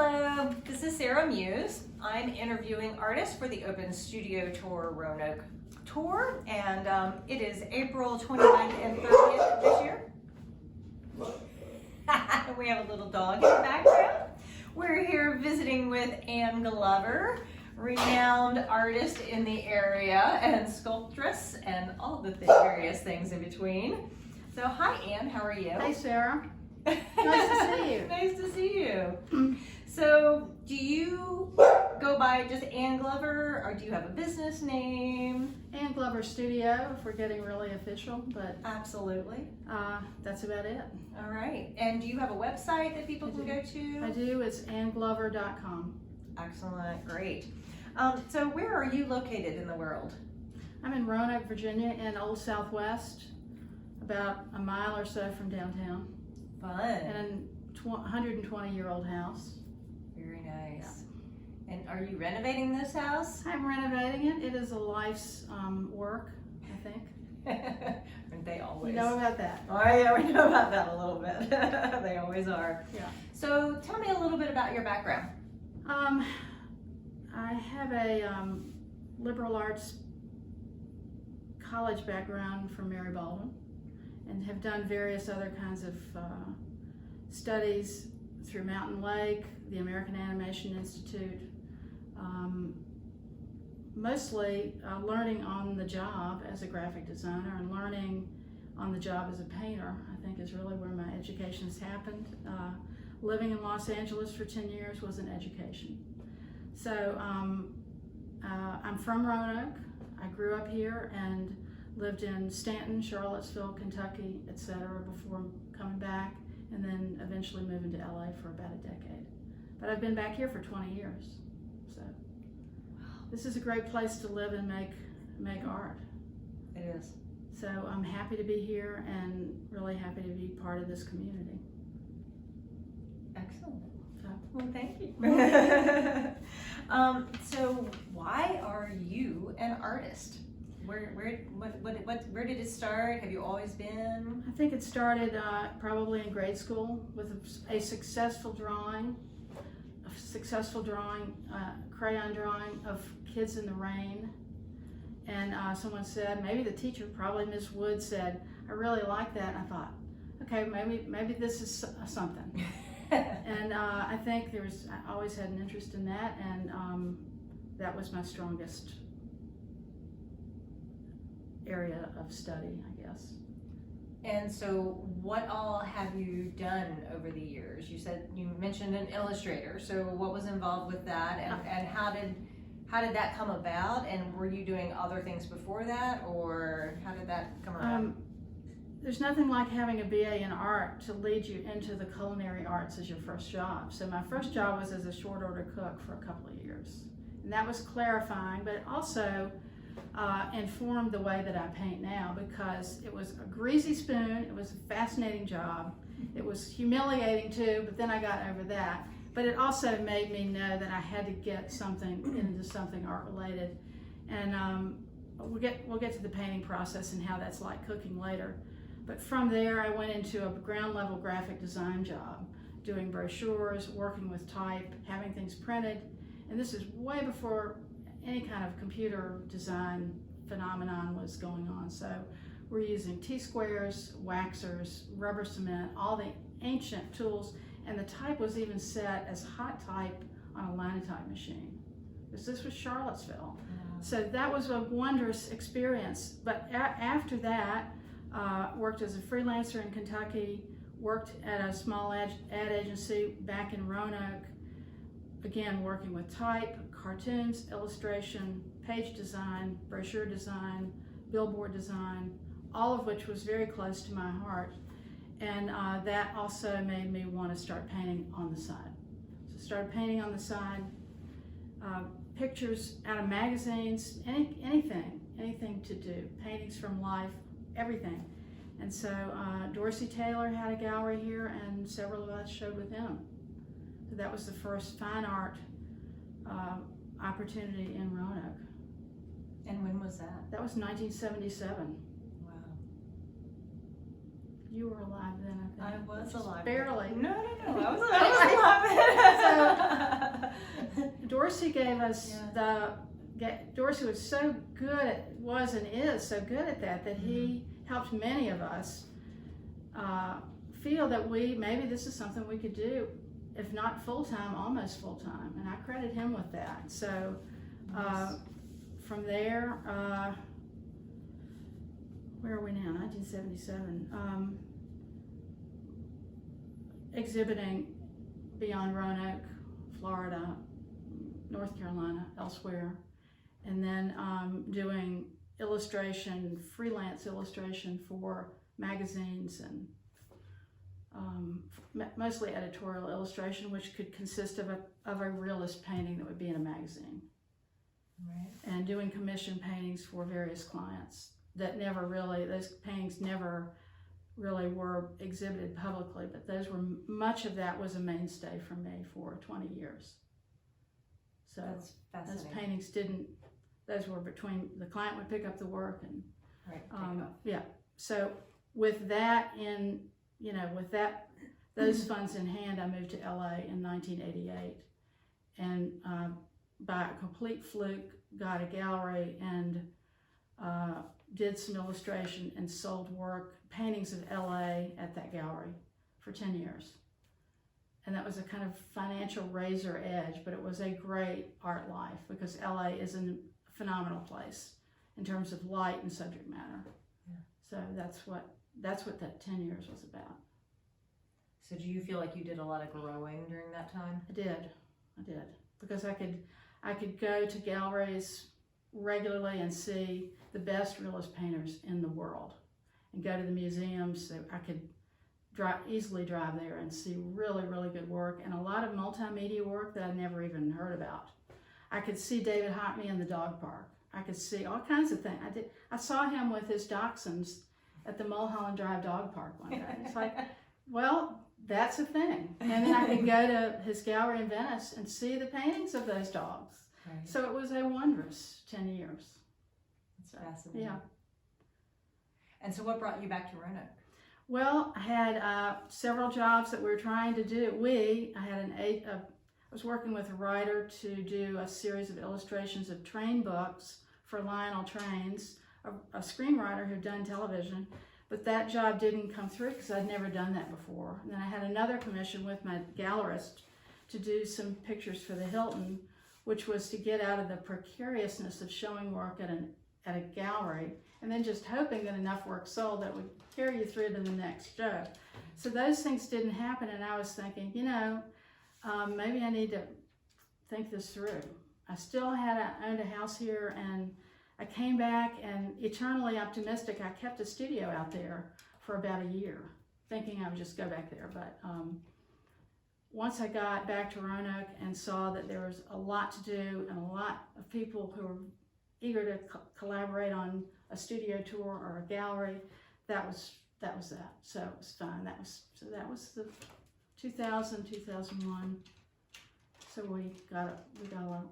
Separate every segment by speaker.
Speaker 1: Hello, this is Sarah Muse. I'm interviewing artists for the Open Studio Tour Roanoke tour, and it is April 29th and 30th this year. We have a little dog in the background. We're here visiting with Ann Glover, renowned artist in the area and sculptress and all the various things in between. So hi Ann, how are you?
Speaker 2: Hi Sarah. Nice to see you.
Speaker 1: Nice to see you. So do you go by just Ann Glover, or do you have a business name?
Speaker 2: Ann Glover Studio, if we're getting really official, but
Speaker 1: Absolutely.
Speaker 2: that's about it.
Speaker 1: All right. And do you have a website that people can go to?
Speaker 2: I do. It's annglover.com.
Speaker 1: Excellent. Great. So where are you located in the world?
Speaker 2: I'm in Roanoke, Virginia, in Old Southwest, about a mile or so from downtown,
Speaker 1: Fun.
Speaker 2: in a 120-year-old house.
Speaker 1: Very nice. Yeah. And are you renovating this house?
Speaker 2: I'm renovating it. It is a life's work, I think.
Speaker 1: Aren't they always?
Speaker 2: You know about that?
Speaker 1: Oh yeah, we know about that a little bit. They always are.
Speaker 2: Yeah.
Speaker 1: So tell me a little bit about your background.
Speaker 2: I have a liberal arts college background from Mary Baldwin, and have done various other kinds of studies through Mountain Lake, the American Animation Institute, mostly learning on the job as a graphic designer and learning on the job as a painter, I think is really where my education has happened. Living in Los Angeles for 10 years was an education. So I'm from Roanoke. I grew up here and lived in Stanton, Charlottesville, Kentucky, etc. before coming back, and then eventually moving to LA for about a decade. But I've been back here for 20 years. So this is a great place to live and make art.
Speaker 1: It is.
Speaker 2: So I'm happy to be here and really happy to be part of this community.
Speaker 1: Excellent.
Speaker 2: So,
Speaker 1: Well, thank you. So why are you an artist? Where did it start? Have you always been?
Speaker 2: I think it started probably in grade school with a successful drawing, crayon drawing of kids in the rain. And someone said, maybe the teacher, probably Miss Wood, said, I really like that. And I thought, okay, maybe this is something. And I think I always had an interest in that, and that was my strongest area of study, I guess.
Speaker 1: And so what all have you done over the years? You mentioned an illustrator, so what was involved with that, and how did that come about, and were you doing other things before that, or how did that come around?
Speaker 2: There's nothing like having a BA in art to lead you into the culinary arts as your first job. So my first job was as a short order cook for a couple of years, and that was clarifying, but it also informed the way that I paint now, because it was a greasy spoon. It was a fascinating job. It was humiliating too, but then I got over that. But it also made me know that I had to get into something art related. And we'll get to the painting process and how that's like cooking later. But from there, I went into a ground level graphic design job, doing brochures, working with type, having things printed. And this is way before any kind of computer design phenomenon was going on. So we're using T-squares, waxers, rubber cement, all the ancient tools, and the type was even set as hot type on a linotype machine, because this was Charlottesville. Yeah. So that was a wondrous experience. But after that, worked as a freelancer in Kentucky, worked at a small ad agency back in Roanoke, again working with type, cartoons, illustration, page design, brochure design, billboard design, all of which was very close to my heart. And that also made me want to start painting on the side. So started painting on the side, pictures out of magazines, anything to do, paintings from life, everything. And so Dorsey Taylor had a gallery here, and several of us showed with him. So that was the first fine art opportunity in Roanoke.
Speaker 1: And when was that?
Speaker 2: That was 1977.
Speaker 1: Wow.
Speaker 2: You were alive then, I
Speaker 1: I
Speaker 2: think.
Speaker 1: was alive.
Speaker 2: Barely.
Speaker 1: No, I was alive.
Speaker 2: Dorsey gave us Dorsey was so good and is so good at that he helped many of us feel that maybe this is something we could do, if not full-time, almost full-time, and I credit him with that. So from there, where are we now? 1977. Exhibiting beyond Roanoke, Florida, North Carolina, elsewhere, and then doing freelance illustration for magazines and mostly editorial illustration, which could consist of a realist painting that would be in a magazine.
Speaker 1: Right. And
Speaker 2: doing commission paintings for various clients that those paintings never really were exhibited publicly, but much of that was a mainstay for me for 20 years. So
Speaker 1: that's fascinating.
Speaker 2: those paintings those were between, the client would pick up the work and, So with that those funds in hand, I moved to LA in 1988, and by a complete fluke got a gallery and did some illustration and sold paintings of LA at that gallery for 10 years. And that was a kind of financial razor edge, but it was a great art life because LA is a phenomenal place in terms of light and subject matter. Yeah. So that's what that 10 years was about.
Speaker 1: So do you feel like you did a lot of growing during that time?
Speaker 2: I did, because I could go to galleries regularly and see the best realist painters in the world, and go to the museums. So I could easily drive there and see really, really good work, and a lot of multimedia work that I never even heard about. I could see David Hockney in the dog park. I could see all kinds of things. I saw him with his dachshunds at the Mulholland Drive dog park one day. It's like, well, that's a thing. And then I could go to his gallery in Venice and see the paintings of those dogs. Right. So it was a wondrous 10 years.
Speaker 1: That's fascinating.
Speaker 2: Yeah.
Speaker 1: And so what brought you back to Roanoke?
Speaker 2: Well, I had several jobs that we were trying to do. I was working with a writer to do a series of illustrations of train books for Lionel Trains, a screenwriter who'd done television, but that job didn't come through because I'd never done that before. And then I had another commission with my gallerist to do some pictures for the Hilton, which was to get out of the precariousness of showing work at a gallery and then just hoping that enough work sold that would carry you through to the next show. So those things didn't happen, and I was thinking, maybe I need to think this through. I still owned a house here, and I came back, and eternally optimistic, I kept a studio out there for about a year, thinking I would just go back there. But once I got back to Roanoke and saw that there was a lot to do and a lot of people who were eager to collaborate on a studio tour or a gallery, that was that. So it was fun. That was the 2000, 2001. So we got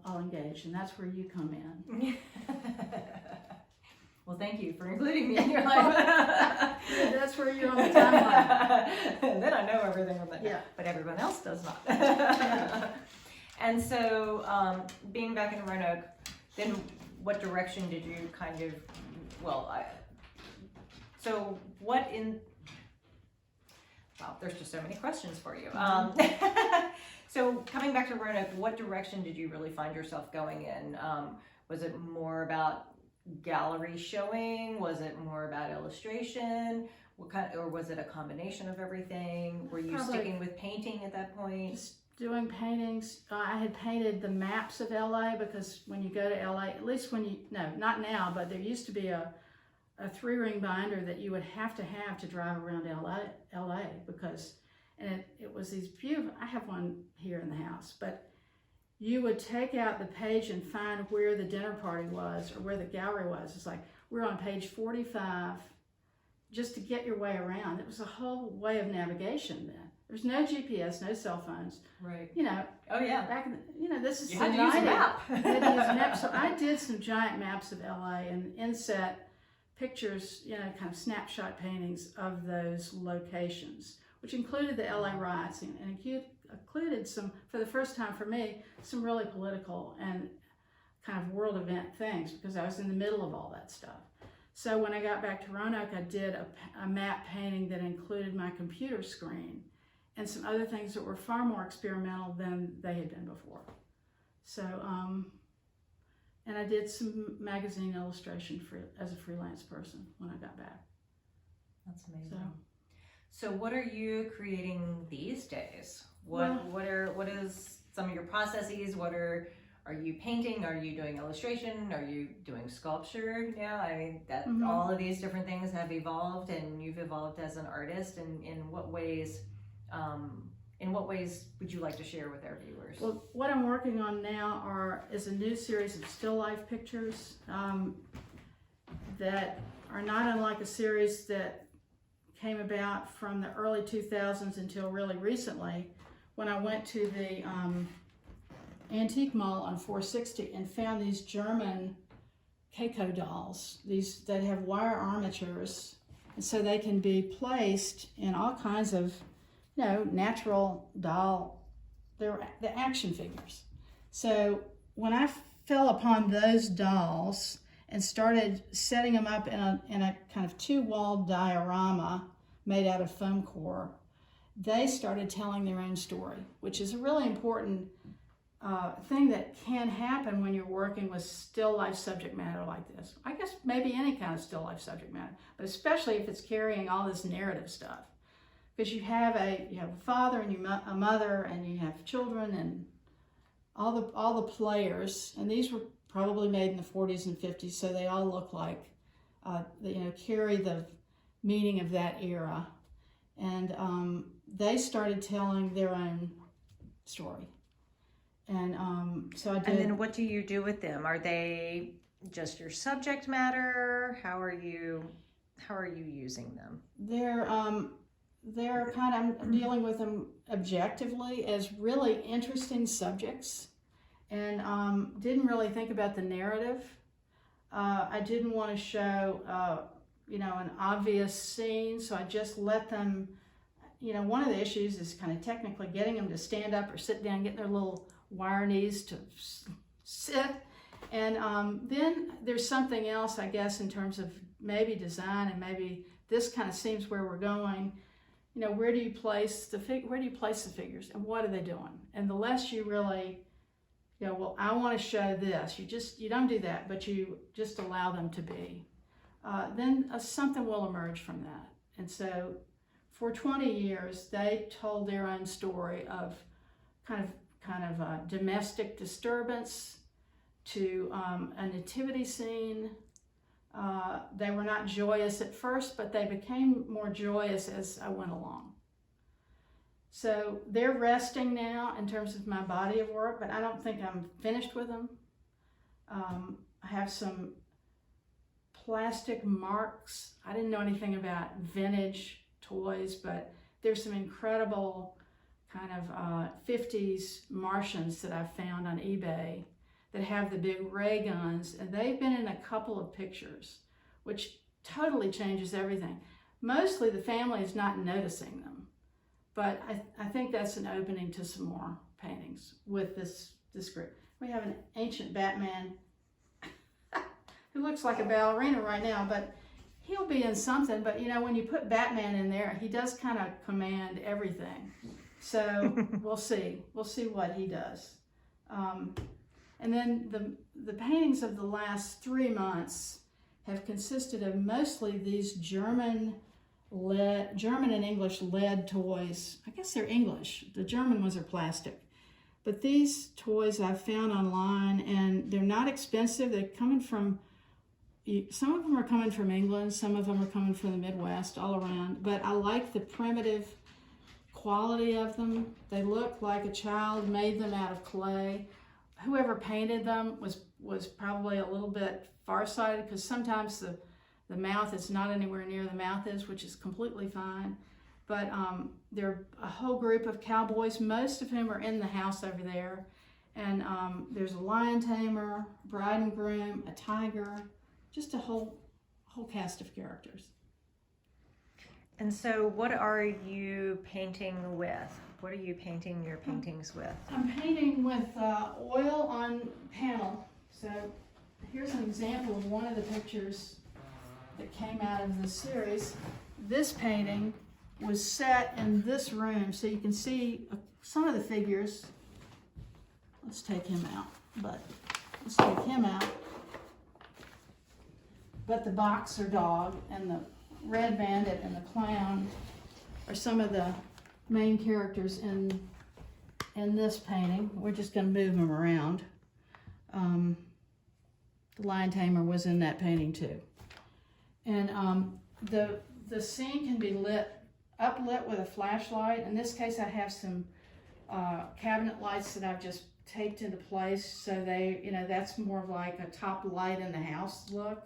Speaker 2: all engaged, and that's where you come in.
Speaker 1: Well, thank you for including me in your life.
Speaker 2: That's where you're on the timeline.
Speaker 1: And then I know everything about it.
Speaker 2: Yeah.
Speaker 1: But everyone else does not.
Speaker 2: Yeah.
Speaker 1: And so, being back in Roanoke, then what direction did you kind of, there's just so many questions for you. So coming back to Roanoke, what direction did you really find yourself going in? Was it more about gallery showing? Was it more about illustration? Or was it a combination of everything? Were you sticking with painting at that point?
Speaker 2: Just doing paintings. I had painted the maps of LA, because when you go to LA, at least not now, but there used to be a 3-ring binder that you would have to drive around LA because, and it was these beautiful, I have one here in the house, but you would take out the page and find where the dinner party was or where the gallery was. It's like, we're on page 45, just to get your way around. It was a whole way of navigation then. There's no GPS, no cell phones.
Speaker 1: Right.
Speaker 2: Oh yeah. Back in this is
Speaker 1: you had to use a map.
Speaker 2: You had to use a map. So I did some giant maps of LA and inset pictures, kind of snapshot paintings of those locations, which included the LA riots and included some, for the first time for me, some really political and kind of world event things, because I was in the middle of all that stuff. So when I got back to Roanoke, I did a map painting that included my computer screen and some other things that were far more experimental than they had been before. So, and I did some magazine illustration as a freelance person when I got back.
Speaker 1: That's amazing. So what are you creating these days? What is some of your processes? Are you painting? Are you doing illustration? Are you doing sculpture now? I mean, that all of these different things have evolved, and you've evolved as an artist. And in what ways would you like to share with our viewers?
Speaker 2: Well, what I'm working on now is a new series of still life pictures that are not unlike a series that came about from the early 2000s until really recently, when I went to the antique mall on 460 and found these German Keiko dolls, these that have wire armatures, and so they can be placed in all kinds of, natural doll. They're the action figures. So when I fell upon those dolls and started setting them up in a kind of two-wall diorama made out of foam core, they started telling their own story, which is a really important thing that can happen when you're working with still life subject matter like this. I guess maybe any kind of still life subject matter, but especially if it's carrying all this narrative stuff. Because you have a father and a mother, and you have children and all the players, and these were probably made in the 40s and 50s, so they all look like carry the meaning of that era. And they started telling their own story. And so I did.
Speaker 1: And then what do you do with them? Are they just your subject matter? How are you using them?
Speaker 2: They're kind of dealing with them objectively as really interesting subjects, and didn't really think about the narrative. I didn't want to show an obvious scene, so I just let them. One of the issues is kind of technically getting them to stand up or sit down, getting their little wire knees to sit. And then there's something else, I guess, in terms of maybe design, and maybe this kind of seems where we're going. Where do you place the figures, and what are they doing? And the less you really, well, I want to show this. You don't do that, but you just allow them to be. Then something will emerge from that. And so, for 20 years, they told their own story of kind of domestic disturbance to a nativity scene. They were not joyous at first, but they became more joyous as I went along. So they're resting now in terms of my body of work, but I don't think I'm finished with them. I have some plastic marks. I didn't know anything about vintage toys, but there's some incredible kind of 50s Martians that I found on eBay that have the big ray guns, and they've been in a couple of pictures, which totally changes everything. Mostly the family is not noticing them, but I think that's an opening to some more paintings with this group. We have an ancient Batman who looks like a ballerina right now, but he'll be in something. But when you put Batman in there, he does kind of command everything. So we'll see what he does. And then the paintings of the last 3 months have consisted of mostly these German and English lead toys. I guess they're English. The German ones are plastic. But these toys I've found online, and they're not expensive. They're coming from, some of them are coming from England, some of them are coming from the Midwest, all around. But I like the primitive quality of them. They look like a child made them out of clay. Whoever painted them was probably a little bit farsighted, because sometimes the mouth is not anywhere near the mouth is, which is completely fine. But they're a whole group of cowboys, most of whom are in the house over there. And there's a lion tamer, bride and groom, a tiger, just a whole whole cast of characters.
Speaker 1: And so what are you painting with? What are you painting your paintings with?
Speaker 2: I'm painting with oil on panel. So here's an example of one of the pictures that came out of the series. This painting was set in this room, so you can see some of the figures. Let's take him out, but let's take him out. But the boxer dog and the red bandit and the clown are some of the main characters in this painting. We're just going to move them around. The lion tamer was in that painting too. And the scene can be uplit with a flashlight. In this case, I have some cabinet lights that I've just taped into place, so that's more of like a top light in the house look.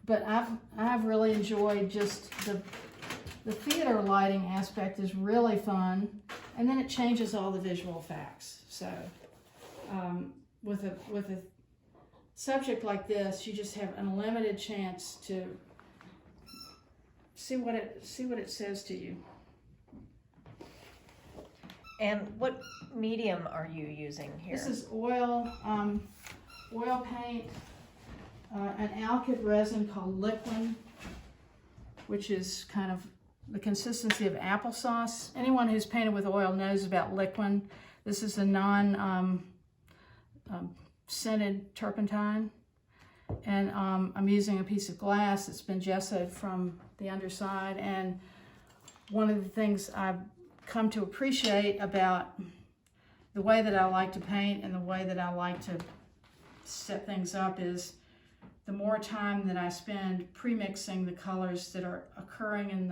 Speaker 2: But I've really enjoyed just the theater lighting aspect is really fun, and then it changes all the visual effects. So with a subject like this, you just have an unlimited chance to see what it says to you.
Speaker 1: And what medium are you using here?
Speaker 2: This is oil paint, an alkyd resin called liquid, which is kind of the consistency of applesauce. Anyone who's painted with oil knows about liquid. This is a non-scented turpentine. And I'm using a piece of glass that's been gessoed from the underside. And one of the things I've come to appreciate about the way that I like to paint and the way that I like to set things up is the more time that I spend pre-mixing the colors that are occurring in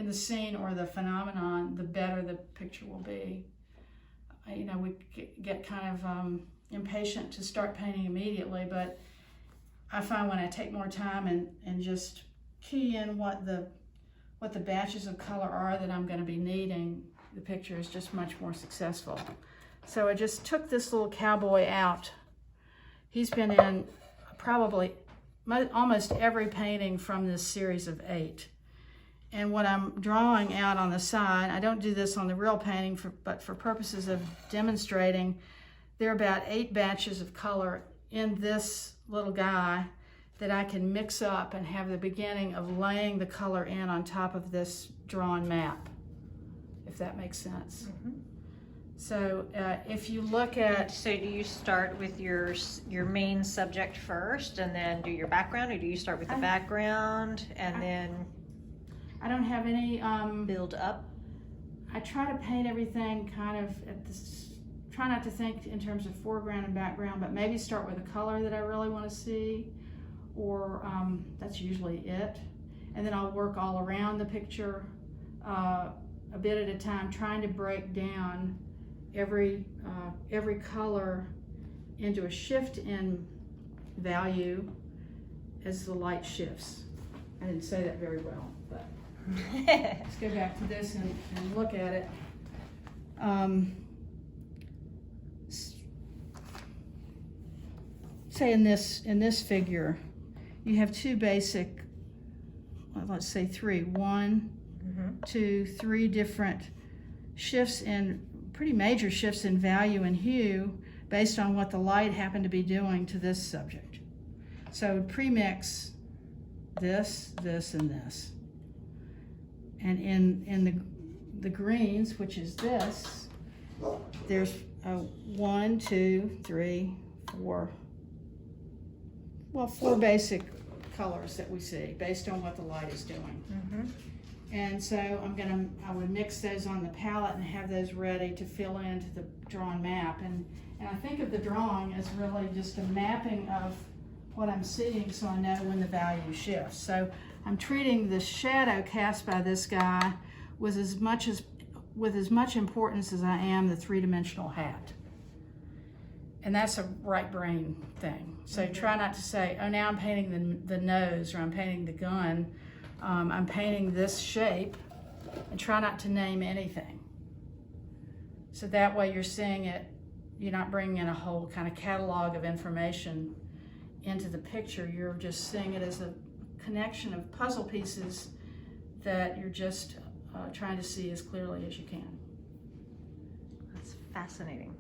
Speaker 2: the scene or the phenomenon, the better the picture will be. We get kind of impatient to start painting immediately, but I find when I take more time and just key in what the batches of color are that I'm going to be needing, the picture is just much more successful. So I just took this little cowboy out. He's been in probably almost every painting from this series of 8. And what I'm drawing out on the side, I don't do this on the real painting, but for purposes of demonstrating, there are about 8 batches of color in this little guy that I can mix up and have the beginning of laying the color in on top of this drawn map, if that makes sense. Mm-hmm. So if you look at...
Speaker 1: So do you start with your main subject first and then do your background, or do you start with the background and then...
Speaker 2: I don't have any...
Speaker 1: build up?
Speaker 2: I try to paint everything kind of at this... Try not to think in terms of foreground and background, but maybe start with a color that I really want to see, or that's usually it. And then I'll work all around the picture a bit at a time, trying to break down every color into a shift in value as the light shifts. I didn't say that very well, but let's go back to this and look at it. Say in this figure, you have 2 basic, well, let's say 3, 1, 2, 3 different shifts in, pretty major shifts in value and hue based on what the light happened to be doing to this subject. So pre-mix this, this, and this. And in the greens, which is this, there's 1, 2, 3, 4, well, 4 basic colors that we see based on what the light is doing. Mm-hmm. And so I would mix those on the palette and have those ready to fill into the drawn map. And I think of the drawing as really just a mapping of what I'm seeing so I know when the value shifts. So I'm treating the shadow cast by this guy with as much importance as I am the 3-dimensional hat. And that's a right brain thing. So try not to say, oh, now I'm painting the nose, or I'm painting the gun. I'm painting this shape, and try not to name anything. So that way you're seeing it, you're not bringing in a whole kind of catalog of information into the picture. You're just seeing it as a connection of puzzle pieces that you're just trying to see as clearly as you can.
Speaker 1: That's fascinating.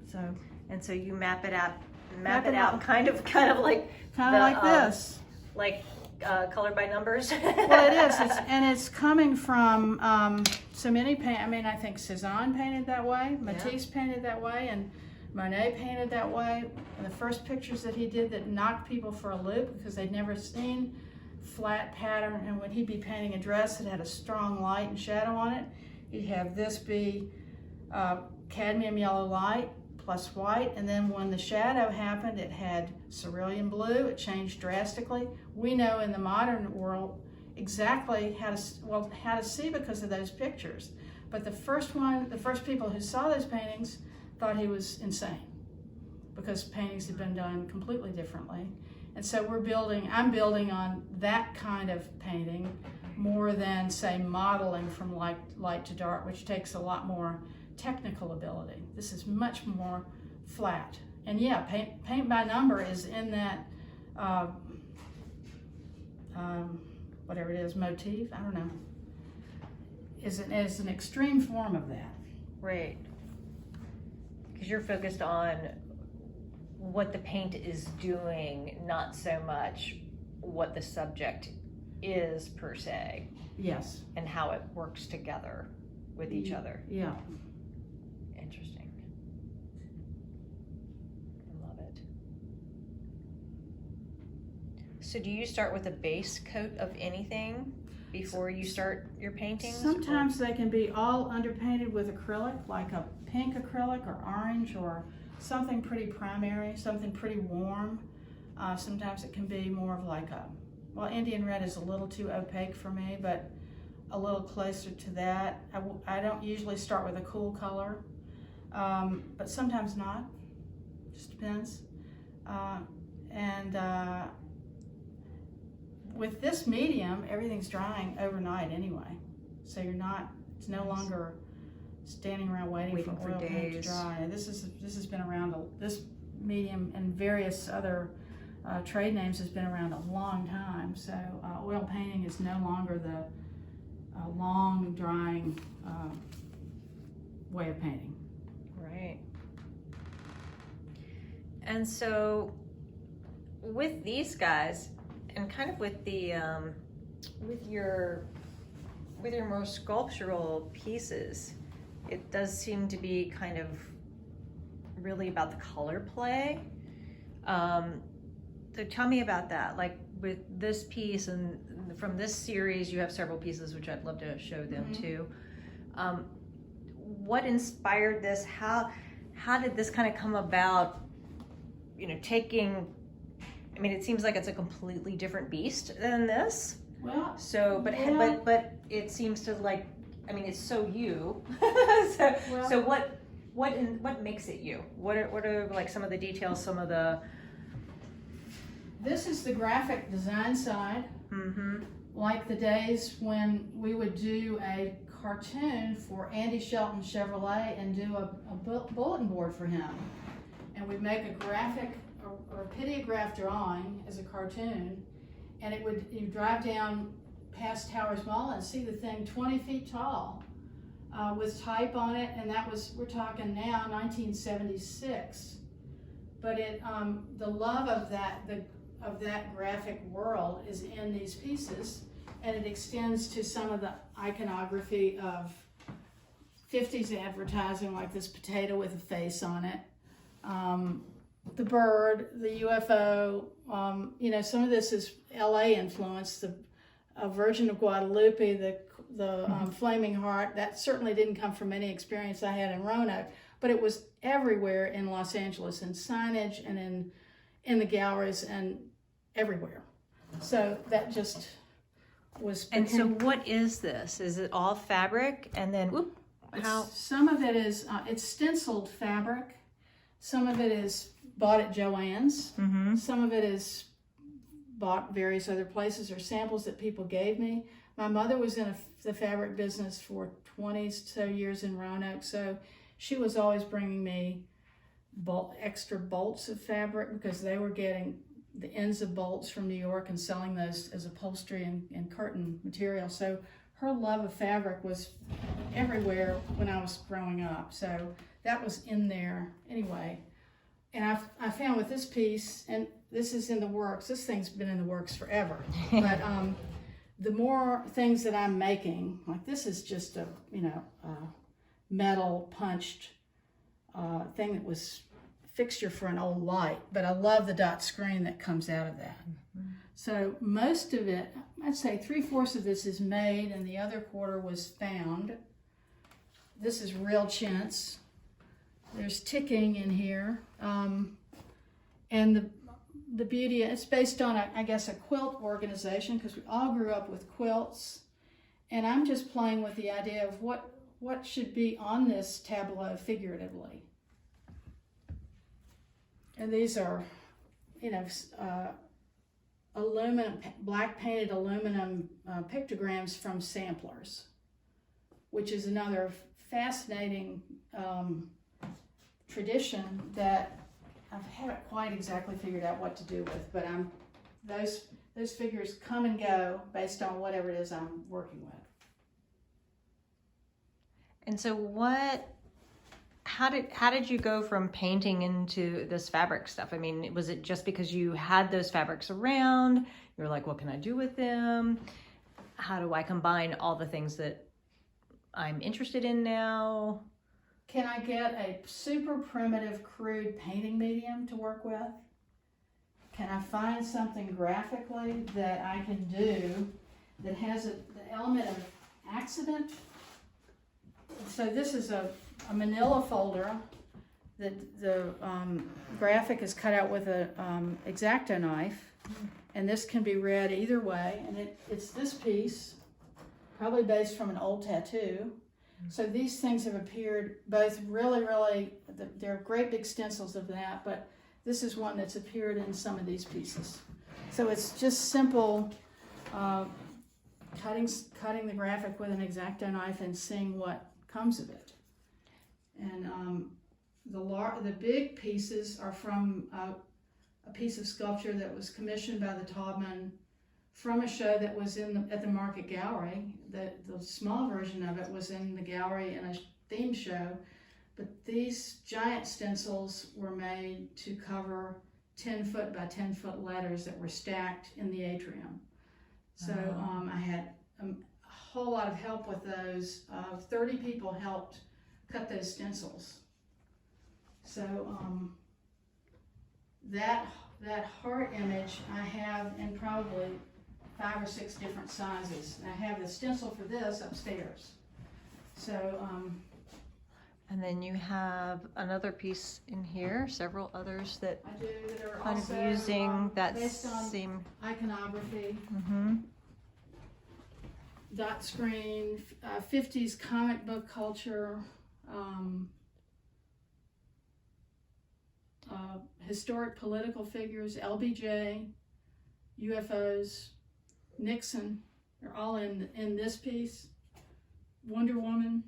Speaker 1: So you map it out,
Speaker 2: Map it out.
Speaker 1: kind of like
Speaker 2: This.
Speaker 1: like colored by numbers.
Speaker 2: Well, it is, it's coming from so many I think Cezanne painted that way, Matisse painted that way, and Monet painted that way. And the first pictures that he did that knocked people for a loop because they'd never seen flat pattern, and when he'd be painting a dress that had a strong light and shadow on it, he'd have this be cadmium yellow light plus white, and then when the shadow happened, it had cerulean blue. It changed drastically. We know in the modern world exactly how to see because of those pictures. But the first people who saw those paintings thought he was insane because paintings had been done completely differently. And so I'm building on that kind of painting more than, say, modeling from light to dark, which takes a lot more technical ability. This is much more flat. And yeah, paint by number is in that, whatever it is, motif, I don't know, is an extreme form of that.
Speaker 1: Right. Because you're focused on what the paint is doing, not so much what the subject is per se.
Speaker 2: Yes.
Speaker 1: And how it works together with each other.
Speaker 2: Yeah.
Speaker 1: Interesting. I love it. So do you start with a base coat of anything before you start your paintings?
Speaker 2: Sometimes they can be all underpainted with acrylic, like a pink acrylic or orange or something pretty primary, something pretty warm. Sometimes it can be more of like Indian red is a little too opaque for me, but a little closer to that. I don't usually start with a cool color, but sometimes not, just depends. With this medium, everything's drying overnight anyway. So it's no longer standing around waiting for oil paint to dry. This has been around, this medium and various other trade names has been around a long time. So oil painting is no longer the long drying way of painting.
Speaker 1: Right. And so with these guys, and kind of with the with your more sculptural pieces, it does seem to be kind of really about the color play. So tell me about that. Like with this piece and from this series, you have several pieces, which I'd love to show them too. What inspired this? How did this kind of come about? You know, it seems like it's a completely different beast than this.
Speaker 2: Well,
Speaker 1: so, but it seems to it's so you. So what makes it you? What are like some of the details, some of the...
Speaker 2: This is the graphic design side. Like the days when we would do a cartoon for Andy Shelton Chevrolet and do a bulletin board for him. And we'd make a graphic or piteograph drawing as a cartoon, and you'd drive down past Towers Mall and see the thing 20 feet tall with type on it, and we're talking now 1976. But the love of that graphic world is in these pieces, and it extends to some of the iconography of 50s advertising, like this potato with a face on it, the bird, the UFO. Some of this is LA influence, the Virgin of Guadalupe, the Flaming Heart. That certainly didn't come from any experience I had in Roanoke, but it was everywhere in Los Angeles, in signage and in the galleries and everywhere. So that just was...
Speaker 1: And so what is this? Is it all fabric? And then,
Speaker 2: some of it is, it's stenciled fabric. Some of it is bought at Joann's. Some of it is bought various other places or samples that people gave me. My mother was in the fabric business for 20 so years in Roanoke, so she was always bringing me extra bolts of fabric because they were getting the ends of bolts from New York and selling those as upholstery and curtain material. So her love of fabric was everywhere when I was growing up. So that was in there anyway. And I found with this piece, and this is in the works, this thing's been in the works forever, but the more things that I'm making, like this is just a, a metal punched thing that was fixture for an old light, but I love the dot screen that comes out of that. Mm-hmm. So most of it, I'd say 3/4 of this is made and the other quarter was found. This is real chintz. There's ticking in here. And the beauty, it's based on, I guess, a quilt organization, because we all grew up with quilts. And I'm just playing with the idea of what should be on this tableau figuratively. And these are, aluminum, black painted aluminum pictograms from samplers, which is another fascinating tradition that I haven't quite exactly figured out what to do with, but those figures come and go based on whatever it is I'm working with.
Speaker 1: And so how did you go from painting into this fabric stuff? I mean, was it just because you had those fabrics around? You were like, what can I do with them? How do I combine all the things that I'm interested in now?
Speaker 2: Can I get a super primitive, crude painting medium to work with? Can I find something graphically that I can do that has the element of accident? So this is a manila folder that the graphic is cut out with a X-Acto knife, and this can be read either way, and it's this piece, probably based from an old tattoo. So these things have appeared both really, they're great big stencils of that, but this is one that's appeared in some of these pieces. So it's just simple cutting the graphic with an X-Acto knife and seeing what comes of it. And the big pieces are from a piece of sculpture that was commissioned by the Taubman from a show that was at the Market Gallery. The small version of it was in the gallery in a theme show, but these giant stencils were made to cover 10-foot by 10-foot letters that were stacked in the atrium. So I had a whole lot of help with those. 30 people helped cut those stencils. So that heart image I have in probably 5 or 6 different sizes. And I have the stencil for this upstairs. So
Speaker 1: and then you have another piece in here, several others that
Speaker 2: I do that are
Speaker 1: kind
Speaker 2: also
Speaker 1: of using that
Speaker 2: based on
Speaker 1: same
Speaker 2: iconography.
Speaker 1: Mm-hmm.
Speaker 2: Dot screen, 50s comic book culture, historic political figures, LBJ, UFOs, Nixon, they're all in this piece. Wonder Woman.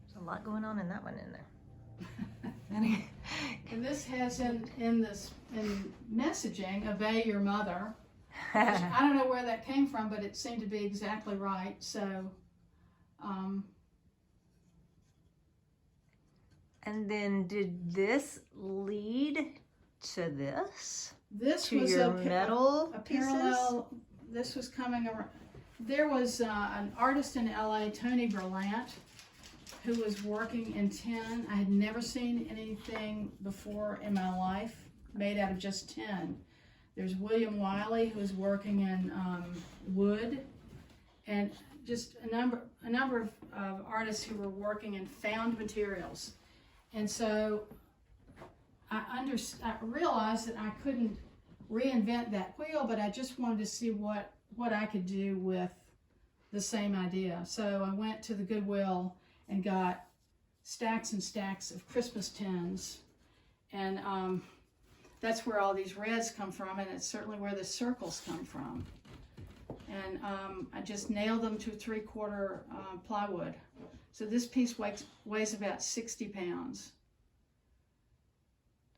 Speaker 1: There's a lot going on in that one in there.
Speaker 2: And this has in messaging, obey your mother. Which I don't know where that came from, but it seemed to be exactly right. So,
Speaker 1: and then did this lead to this?
Speaker 2: This
Speaker 1: to
Speaker 2: was
Speaker 1: your metal
Speaker 2: a
Speaker 1: pieces?
Speaker 2: parallel. This was coming around. There was an artist in LA, Tony Berlant, who was working in tin. I had never seen anything before in my life made out of just tin. There's William Wiley, who's working in wood, and just a number of artists who were working in found materials. And so I realized that I couldn't reinvent that wheel, but I just wanted to see what I could do with the same idea. So I went to the Goodwill and got stacks and stacks of Christmas tins, and that's where all these reds come from, and it's certainly where the circles come from. And I just nailed them to 3/4 plywood. So this piece weighs about 60 pounds.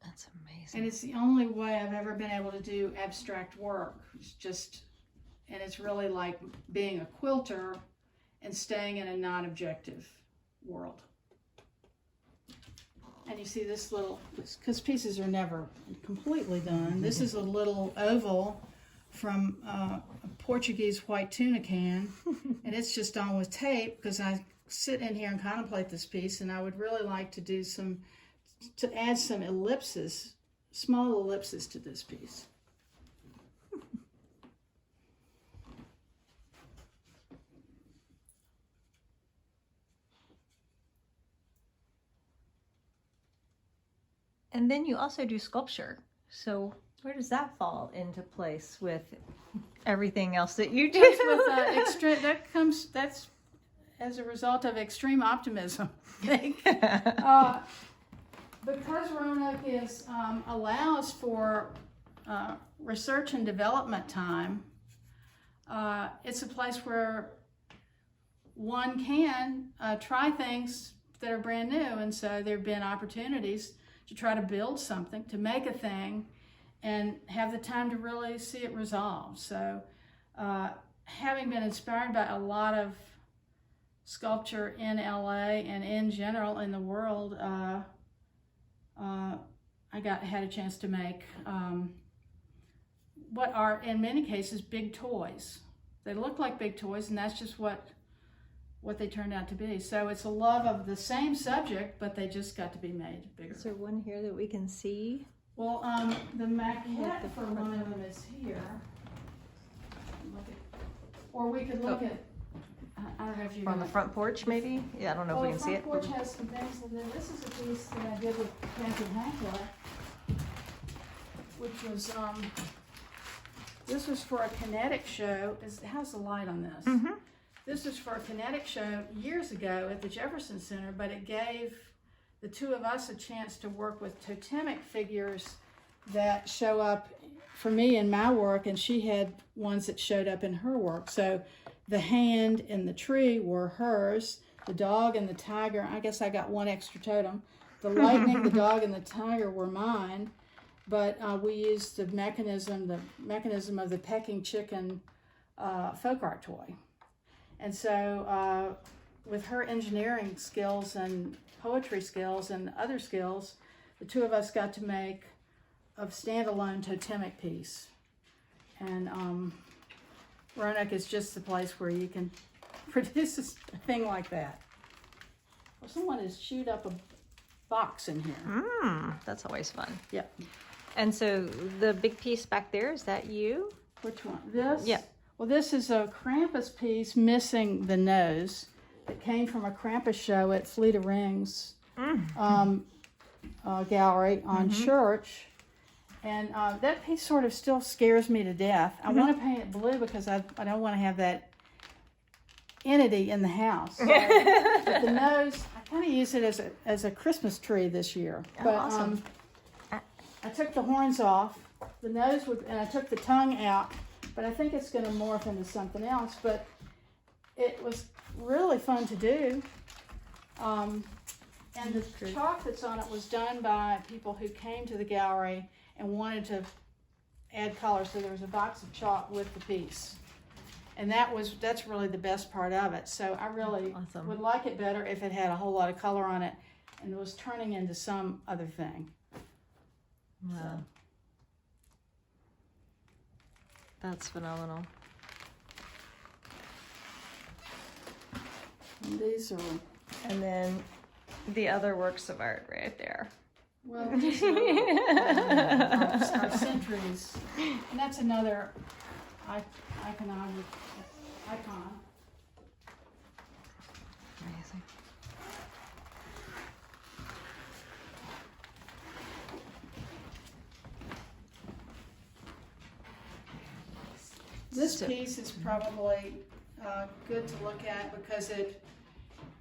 Speaker 1: That's amazing.
Speaker 2: And it's the only way I've ever been able to do abstract work. It's just, and it's really like being a quilter and staying in a non-objective world. And you see this little, because pieces are never completely done. This is a little oval from a Portuguese white tuna can, and it's just on with tape because I sit in here and contemplate this piece, and I would really like to do to add some ellipses, small ellipses to this piece.
Speaker 1: And then you also do sculpture. So where does that fall into place with everything else that you do?
Speaker 2: That's as a result of extreme optimism. Because Roanoke allows for research and development time, it's a place where one can try things that are brand new, and so there have been opportunities to try to build something, to make a thing, and have the time to really see it resolve. So having been inspired by a lot of sculpture in LA and in general in the world, I had a chance to make what are in many cases big toys. They look like big toys, and that's just what they turned out to be. So it's a love of the same subject, but they just got to be made bigger.
Speaker 1: Is there one here that we can see?
Speaker 2: Well, the maquette for one of them is here. Or we could look at, I don't know if you
Speaker 1: On the front porch, maybe? Yeah, I don't know if we can see it.
Speaker 2: The front porch has some things, and then this is a piece that I did with Kathy Hankler, which was, this was for a kinetic show. How's the light on this?
Speaker 1: Mm-hmm.
Speaker 2: This was for a kinetic show years ago at the Jefferson Center, but it gave the two of us a chance to work with totemic figures that show up for me in my work, and she had ones that showed up in her work. So the hand and the tree were hers, the dog and the tiger, I guess I got one extra totem. The lightning, the dog, and the tiger were mine, but we used the mechanism of the pecking chicken folk art toy. And so with her engineering skills and poetry skills and other skills, the two of us got to make a standalone totemic piece. And Roanoke is just the place where you can produce a thing like that. Well, someone has chewed up a box in here.
Speaker 1: That's always fun.
Speaker 2: Yep.
Speaker 1: And so the big piece back there, is that you?
Speaker 2: Which one? This?
Speaker 1: Yeah.
Speaker 2: Well, this is a Krampus piece missing the nose. It came from a Krampus show at Fleet of Rings gallery on Church. And that piece sort of still scares me to death. I want to paint it blue because I don't want to have that entity in the house. So, but the nose, I kind of use it as a Christmas tree this year.
Speaker 1: Oh,
Speaker 2: But
Speaker 1: awesome.
Speaker 2: I took the horns off, the nose and I took the tongue out. But I think it's going to morph into something else. But it was really fun to do. And the chalk that's on it was done by people who came to the gallery and wanted to add color. So there was a box of chalk with the piece. And that's really the best part of it. So I really would like it better if it had a whole lot of color on it and was turning into some other thing.
Speaker 1: Wow.
Speaker 2: So.
Speaker 1: That's phenomenal.
Speaker 2: And these are...
Speaker 1: And then the other works of art right there.
Speaker 2: Well, these are centuries. And that's another icon.
Speaker 1: Amazing.
Speaker 2: This piece is probably good to look at because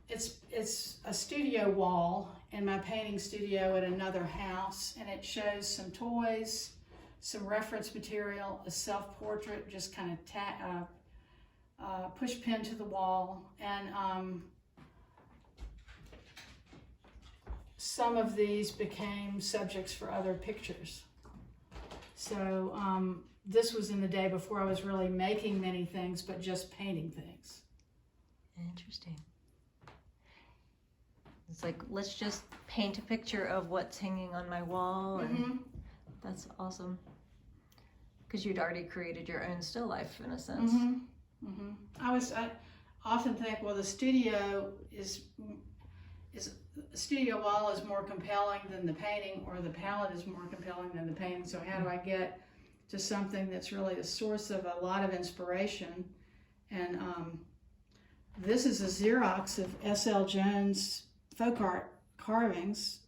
Speaker 2: it's a studio wall in my painting studio at another house, and it shows some toys, some reference material, a self-portrait, just kind of push pin to the wall, and some of these became subjects for other pictures. So this was in the day before I was really making many things, but just painting things.
Speaker 1: Interesting. It's like, let's just paint a picture of what's hanging on my wall. And that's awesome. Because you'd already created your own still life in a sense.
Speaker 2: I often think, well, the studio studio wall is more compelling than the painting, or the palette is more compelling than the painting. So how do I get to something that's really a source of a lot of inspiration? And this is a Xerox of S.L. Jones folk art carvings.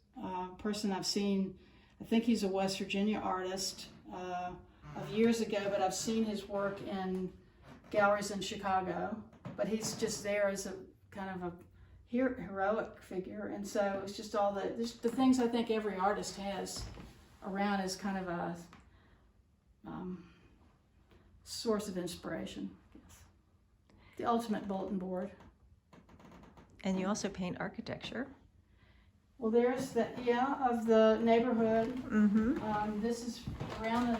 Speaker 2: Person I've seen, I think he's a West Virginia artist of years ago, but I've seen his work in galleries in Chicago. But he's just there as a kind of a heroic figure, and so it's just all the things I think every artist has around as kind of a source of inspiration. Yes. The ultimate bulletin board.
Speaker 1: And you also paint architecture.
Speaker 2: Well, there's of the neighborhood. This is around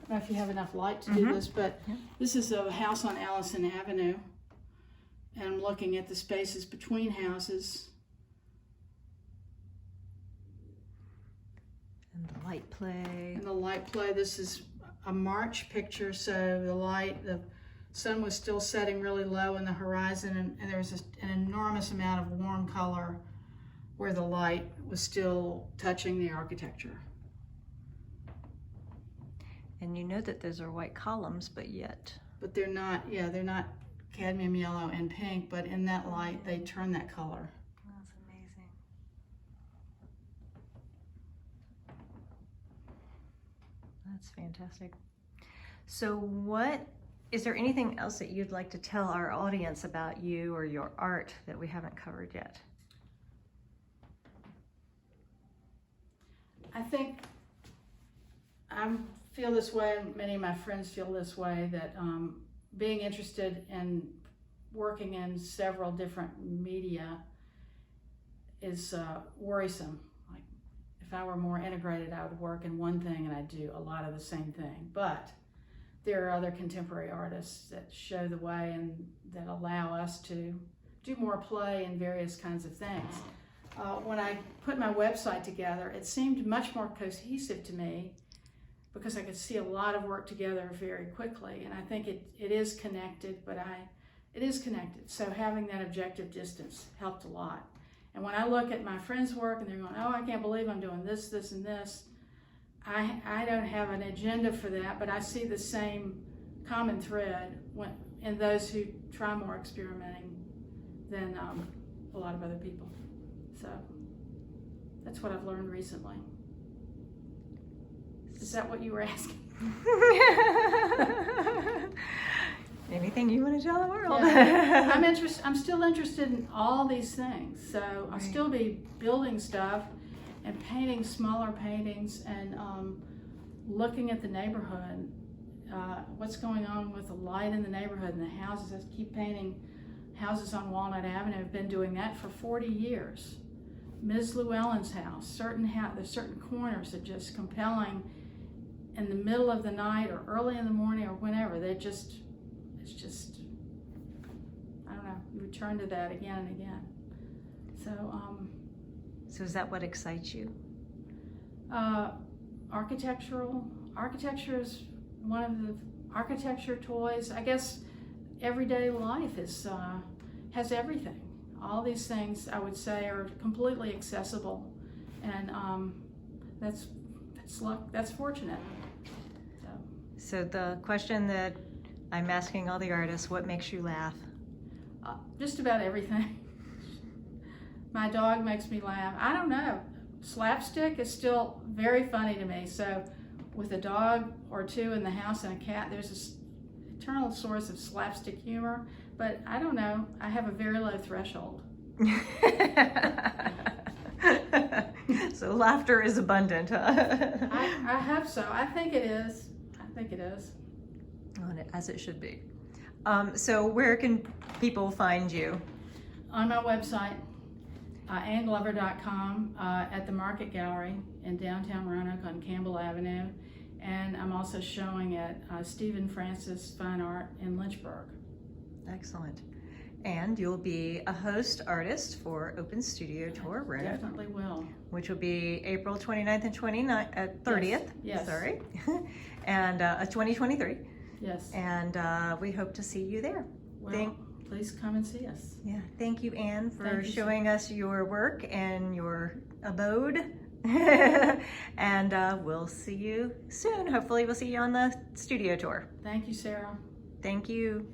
Speaker 2: I don't know if you have enough light to do this, but this is a house on Allison Avenue. And I'm looking at the spaces between houses.
Speaker 1: And the light play.
Speaker 2: This is a March picture, so the sun was still setting really low in the horizon, and there was an enormous amount of warm color where the light was still touching the architecture.
Speaker 1: And you know that those are white columns, but
Speaker 2: they're not cadmium yellow and pink, but in that light they turn that color.
Speaker 1: That's amazing. That's fantastic. So is there anything else that you'd like to tell our audience about you or your art that we haven't covered yet?
Speaker 2: I think I feel this way, and many of my friends feel this way, that being interested in working in several different media is worrisome. Like, if I were more integrated, I would work in one thing and I'd do a lot of the same thing. But there are other contemporary artists that show the way and that allow us to do more play in various kinds of things. When I put my website together, it seemed much more cohesive to me, because I could see a lot of work together very quickly. And I think it is connected, it is connected. So having that objective distance helped a lot. And when I look at my friends' work and they're going, oh, I can't believe I'm doing this, this, and this, I don't have an agenda for that, but I see the same common thread in those who try more experimenting than a lot of other people. So that's what I've learned recently. Is that what you were asking?
Speaker 1: Anything you want to tell the world?
Speaker 2: Yeah. I'm still interested in all these things. So I'll still be building stuff and painting smaller paintings and looking at the neighborhood, what's going on with the light in the neighborhood and the houses. I keep painting houses on Walnut Avenue. I've been doing that for 40 years. Ms. Llewellyn's house, there's certain corners that just compelling in the middle of the night or early in the morning or whenever. It's just, I don't know, return to that again and again.
Speaker 1: So is that what excites you?
Speaker 2: Architecture is one of the architecture toys. I guess everyday life has everything. All these things, I would say, are completely accessible, and that's fortunate.
Speaker 1: So the question that I'm asking all the artists, what makes you laugh?
Speaker 2: Just about everything. My dog makes me laugh. I don't know. Slapstick is still very funny to me. So with a dog or two in the house and a cat, there's this eternal source of slapstick humor. But I don't know. I have a very low threshold.
Speaker 1: So laughter is abundant, huh?
Speaker 2: I hope so. I think it is.
Speaker 1: Well, as it should be. So where can people find you?
Speaker 2: On my website, annglover.com, at the Market Gallery in downtown Roanoke on Campbell Avenue. And I'm also showing at Stephen Francis Fine Art in Lynchburg.
Speaker 1: Excellent. And you'll be a host artist for Open Studio Tour Roanoke.
Speaker 2: Definitely will.
Speaker 1: Which will be April 29th and 30th.
Speaker 2: Yes.
Speaker 1: Sorry. And 2023.
Speaker 2: Yes.
Speaker 1: And we hope to see you there.
Speaker 2: Well, please come and see us.
Speaker 1: Yeah. Thank you, Anne, for
Speaker 2: Thank you,
Speaker 1: showing us your work and your abode. And we'll see you soon. Hopefully we'll see you on the studio tour.
Speaker 2: Thank you, Sarah.
Speaker 1: Thank you.